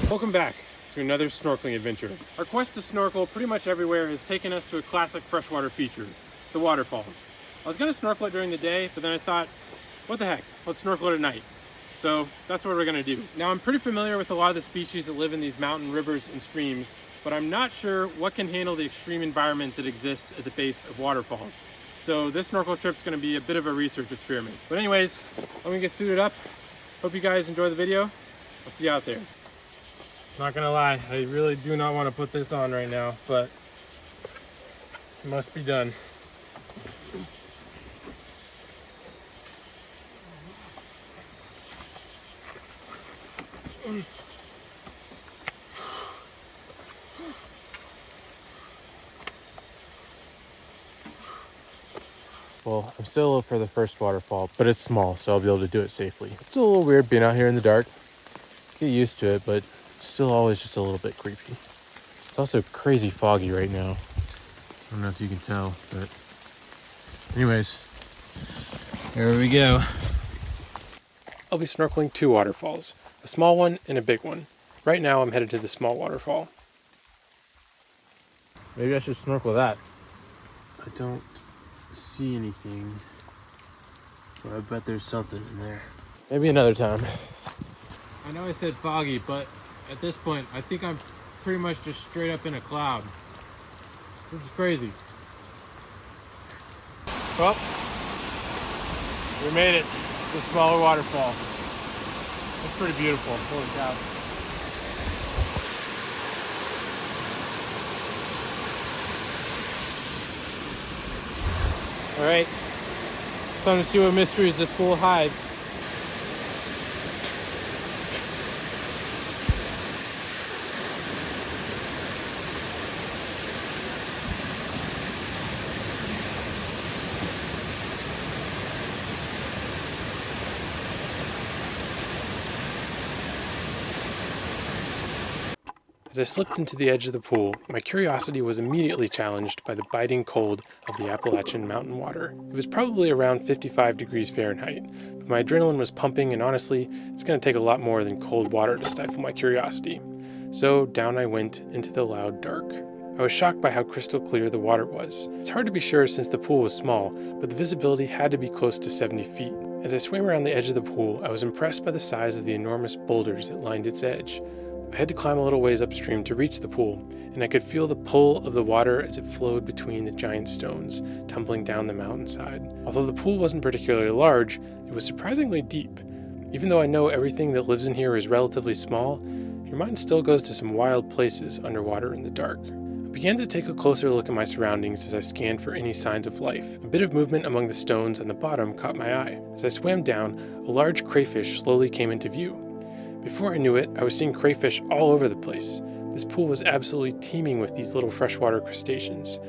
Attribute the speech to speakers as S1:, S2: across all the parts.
S1: Welcome back to another snorkeling adventure. Our quest to snorkel pretty much everywhere has taken us to a classic freshwater feature, the waterfall. I was going to snorkel it during the day, but then I thought, what the heck, let's snorkel it at night. So that's what we're going to do. Now I'm pretty familiar with a lot of the species that live in these mountain rivers and streams, but I'm not sure what can handle the extreme environment that exists at the base of waterfalls. So this snorkel trip is going to be a bit of a research experiment. But anyways, let me get suited up. Hope you guys enjoy the video. I'll see you out there. Not gonna lie, I really do not want to put this on right now, but it must be done. Well, I'm still a little for the first waterfall, but it's small, so I'll be able to do it safely. It's a little weird being out here in the dark. Get used to it, but it's still always just a little bit creepy. It's also crazy foggy right now. I don't know if you can tell, but anyways, here we go. I'll be snorkeling two waterfalls, a small one and a big one. Right now I'm headed to the small waterfall. Maybe I should snorkel that. I don't see anything, but I bet there's something in there. Maybe another time. I know I said foggy, but at this point I think I'm pretty much just straight up in a cloud. This is crazy. Well, we made it to the smaller waterfall. It's pretty beautiful. Holy cow. All right, time to see what mysteries this pool hides. As I slipped into the edge of the pool, my curiosity was immediately challenged by the biting cold of the Appalachian mountain water. It was probably around 55 degrees Fahrenheit, but my adrenaline was pumping, and honestly, it's going to take a lot more than cold water to stifle my curiosity. So down I went into the loud dark. I was shocked by how crystal clear the water was. It's hard to be sure since the pool was small, but the visibility had to be close to 70 feet. As I swam around the edge of the pool, I was impressed by the size of the enormous boulders that lined its edge. I had to climb a little ways upstream to reach the pool, and I could feel the pull of the water as it flowed between the giant stones, tumbling down the mountainside. Although the pool wasn't particularly large, it was surprisingly deep. Even though I know everything that lives in here is relatively small, your mind still goes to some wild places underwater in the dark. I began to take a closer look at my surroundings as I scanned for any signs of life. A bit of movement among the stones on the bottom caught my eye. As I swam down, a large crayfish slowly came into view. Before I knew it, I was seeing crayfish all over the place. This pool was absolutely teeming with these little freshwater crustaceans.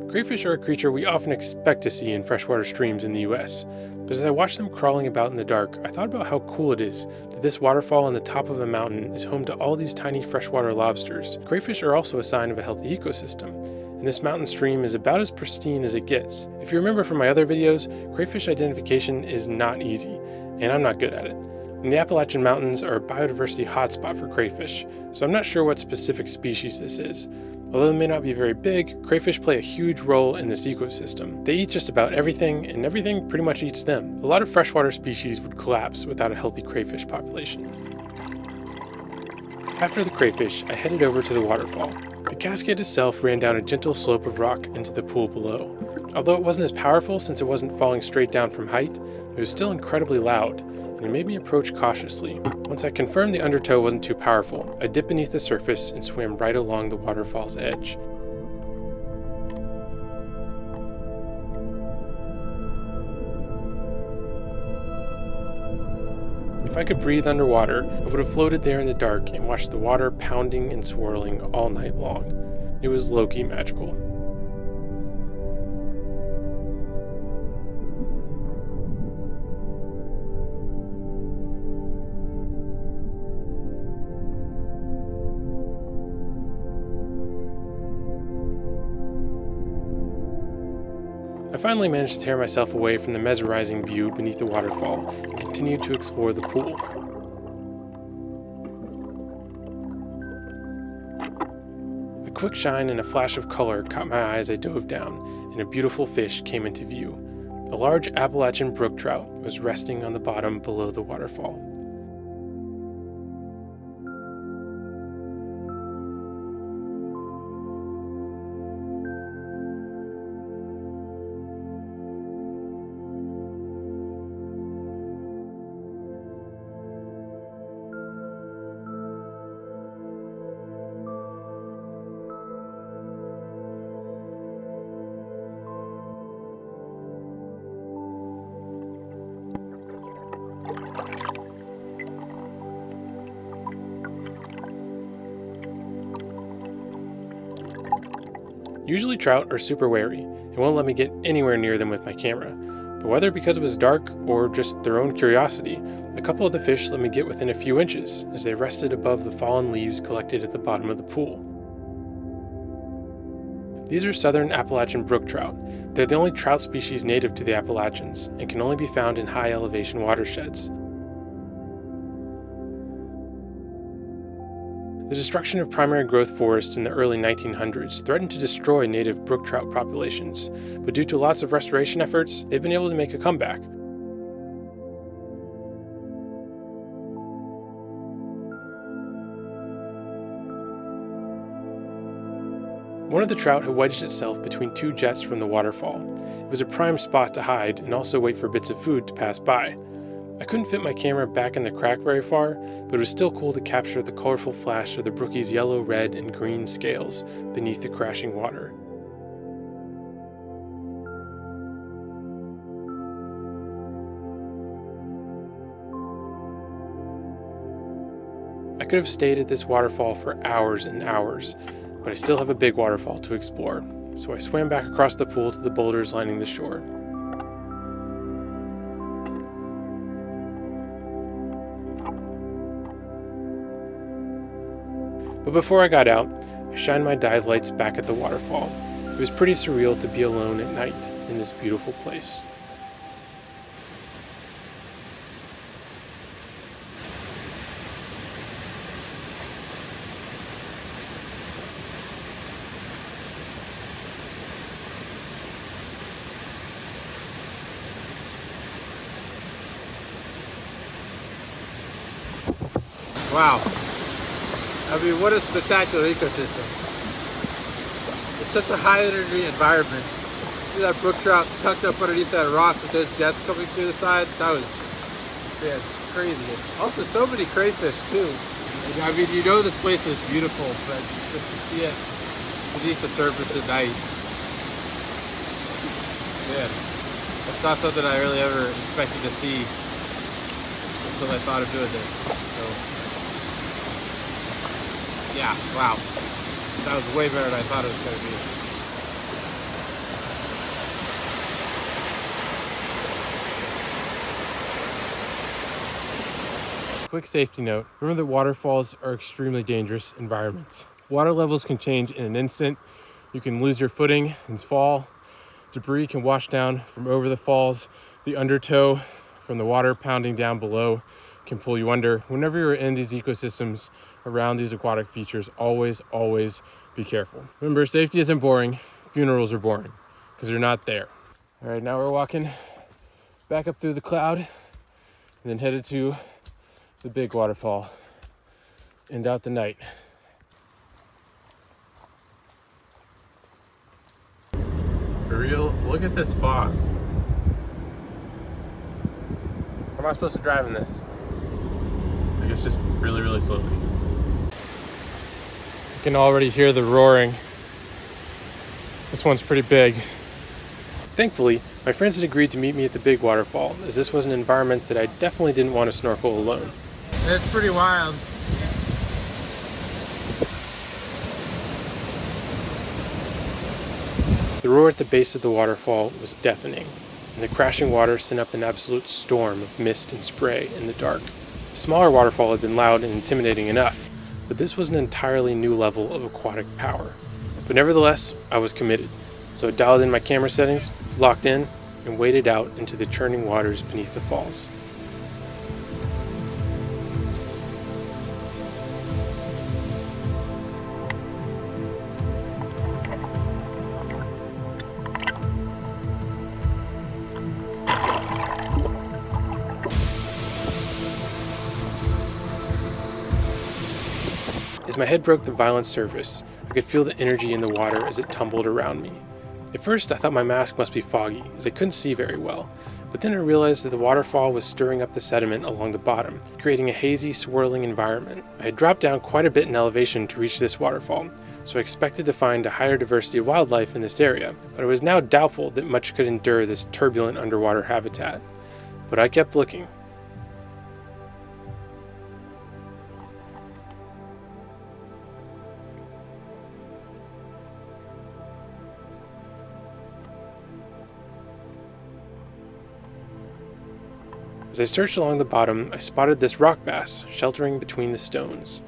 S1: Crayfish are a creature we often expect to see in freshwater streams in the US, but as I watched them crawling about in the dark, I thought about how cool it is that this waterfall on the top of a mountain is home to all these tiny freshwater lobsters. Crayfish are also a sign of a healthy ecosystem, and this mountain stream is about as pristine as it gets. If you remember from my other videos, crayfish identification is not easy, and I'm not good at it. And the Appalachian Mountains are a biodiversity hotspot for crayfish, so I'm not sure what specific species this is. Although they may not be very big, crayfish play a huge role in this ecosystem. They eat just about everything, and everything pretty much eats them. A lot of freshwater species would collapse without a healthy crayfish population. After the crayfish, I headed over to the waterfall. The cascade itself ran down a gentle slope of rock into the pool below. Although it wasn't as powerful since it wasn't falling straight down from height, it was still incredibly loud, and it made me approach cautiously. Once I confirmed the undertow wasn't too powerful, I dipped beneath the surface and swam right along the waterfall's edge. If I could breathe underwater, I would have floated there in the dark and watched the water pounding and swirling all night long. It was low-key magical. I finally managed to tear myself away from the mesmerizing view beneath the waterfall and continued to explore the pool. quick shine and a flash of color caught my eye as I dove down, and a beautiful fish came into view. A large Appalachian brook trout was resting on the bottom below the waterfall. Usually trout are super wary and won't let me get anywhere near them with my camera, but whether because it was dark or just their own curiosity, a couple of the fish let me get within a few inches as they rested above the fallen leaves collected at the bottom of the pool. These are southern Appalachian brook trout. They're the only trout species native to the Appalachians and can only be found in high elevation watersheds. The destruction of primary growth forests in the early 1900s threatened to destroy native brook trout populations, but due to lots of restoration efforts, they've been able to make a comeback. One of the trout had wedged itself between two jets from the waterfall. It was a prime spot to hide and also wait for bits of food to pass by. I couldn't fit my camera back in the crack very far, but it was still cool to capture the colorful flash of the brookie's yellow, red, and green scales beneath the crashing water. I could have stayed at this waterfall for hours and hours, but I still have a big waterfall to explore, so I swam back across the pool to the boulders lining the shore. But before I got out, I shined my dive lights back at the waterfall. It was pretty surreal to be alone at night in this beautiful place.
S2: Wow. I mean, what a spectacular ecosystem. It's such a high energy environment. See that brook trout tucked up underneath that rock with those jets coming through the side? That was, man, crazy. Also, so many crayfish too. Like, I mean, you know this place is beautiful, but just to see it beneath the surface at night, man, that's not something I really ever expected to see until I thought of doing this. So, yeah, wow. That was way better than I thought it was going to be.
S1: Quick safety note, remember that waterfalls are extremely dangerous environments. Water levels can change in an instant. You can lose your footing and fall. Debris can wash down from over the falls. The undertow from the water pounding down below can pull you under. Whenever you're in these ecosystems around these aquatic features, always be careful. Remember, safety isn't boring, funerals are boring, because they're not there. All right, now we're walking back up through the cloud and then headed to the Big Waterfall. End out the night. For real, look at this fog. How am I supposed to drive in this? I guess just really slowly. You can already hear the roaring. This one's pretty big. Thankfully, my friends had agreed to meet me at the Big Waterfall, as this was an environment that I definitely didn't want to snorkel alone.
S2: It's pretty wild.
S1: The roar at the base of the waterfall was deafening, and the crashing water sent up an absolute storm of mist and spray in the dark. The smaller waterfall had been loud and intimidating enough, but this was an entirely new level of aquatic power. But nevertheless, I was committed, so I dialed in my camera settings, locked in, and waded out into the churning waters beneath the falls. As my head broke the violent surface, I could feel the energy in the water as it tumbled around me. At first, I thought my mask must be foggy, as I couldn't see very well, but then I realized that the waterfall was stirring up the sediment along the bottom, creating a hazy, swirling environment. I had dropped down quite a bit in elevation to reach this waterfall, so I expected to find a higher diversity of wildlife in this area, but I was now doubtful that much could endure this turbulent underwater habitat. But I kept looking. As I searched along the bottom, I spotted this rock bass sheltering between the stones.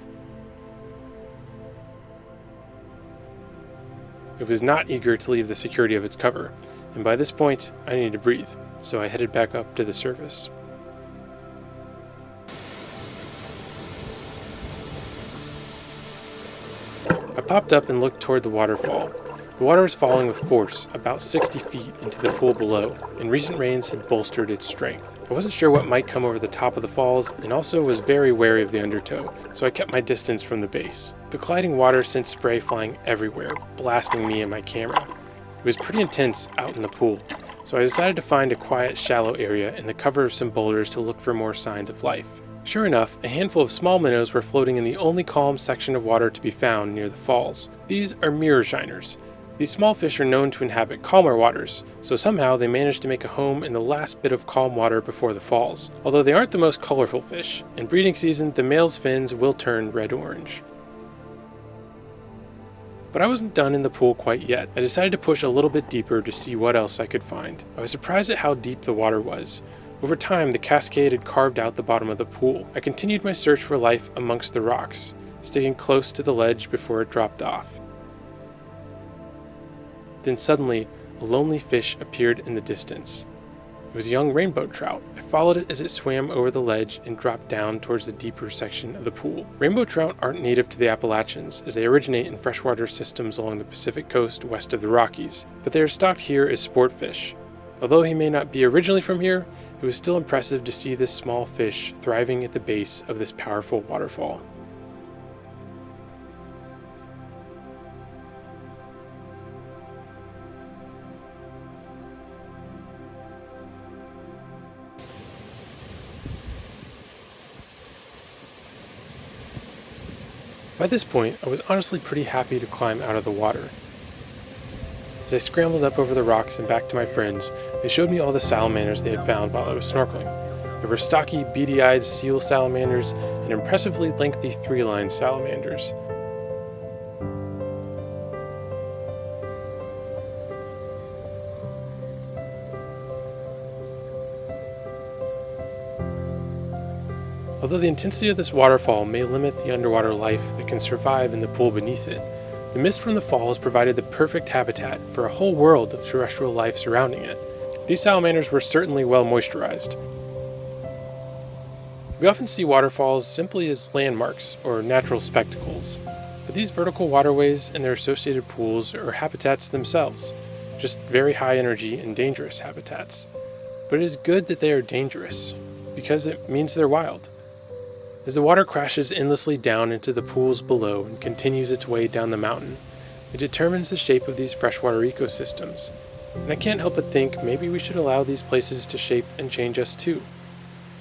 S1: It was not eager to leave the security of its cover, and by this point, I needed to breathe, so I headed back up to the surface. I popped up and looked toward the waterfall. The water was falling with force, about 60 feet into the pool below, and recent rains had bolstered its strength. I wasn't sure what might come over the top of the falls, and also was very wary of the undertow, so I kept my distance from the base. The colliding water sent spray flying everywhere, blasting me and my camera. It was pretty intense out in the pool, so I decided to find a quiet, shallow area in the cover of some boulders to look for more signs of life. Sure enough, a handful of small minnows were floating in the only calm section of water to be found near the falls. These are mirror shiners. These small fish are known to inhabit calmer waters, so somehow they managed to make a home in the last bit of calm water before the falls. Although they aren't the most colorful fish, in breeding season the male's fins will turn red-orange. But I wasn't done in the pool quite yet. I decided to push a little bit deeper to see what else I could find. I was surprised at how deep the water was. Over time, the cascade had carved out the bottom of the pool. I continued my search for life amongst the rocks, sticking close to the ledge before it dropped off. Then suddenly, a lonely fish appeared in the distance. It was a young rainbow trout. I followed it as it swam over the ledge and dropped down towards the deeper section of the pool. Rainbow trout aren't native to the Appalachians, as they originate in freshwater systems along the Pacific coast west of the Rockies, but they are stocked here as sport fish. Although he may not be originally from here, it was still impressive to see this small fish thriving at the base of this powerful waterfall. By this point, I was honestly pretty happy to climb out of the water. As I scrambled up over the rocks and back to my friends, they showed me all the salamanders they had found while I was snorkeling. There were stocky, beady-eyed seal salamanders and impressively lengthy three-line salamanders. Although the intensity of this waterfall may limit the underwater life that can survive in the pool beneath it, the mist from the falls provided the perfect habitat for a whole world of terrestrial life surrounding it. These salamanders were certainly well moisturized. We often see waterfalls simply as landmarks or natural spectacles, but these vertical waterways and their associated pools are habitats themselves, just very high energy and dangerous habitats. But it is good that they are dangerous, because it means they're wild. As the water crashes endlessly down into the pools below and continues its way down the mountain, it determines the shape of these freshwater ecosystems. And I can't help but think maybe we should allow these places to shape and change us too.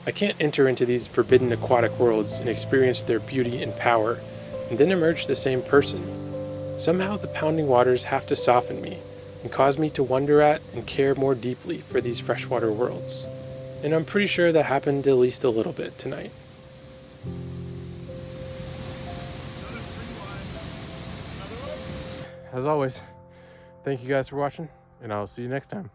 S1: I can't enter into these forbidden aquatic worlds and experience their beauty and power, and then emerge the same person. Somehow the pounding waters have to soften me and cause me to wonder at and care more deeply for these freshwater worlds. And I'm pretty sure that happened at least a little bit tonight. As always, thank you guys for watching, and I'll see you next time.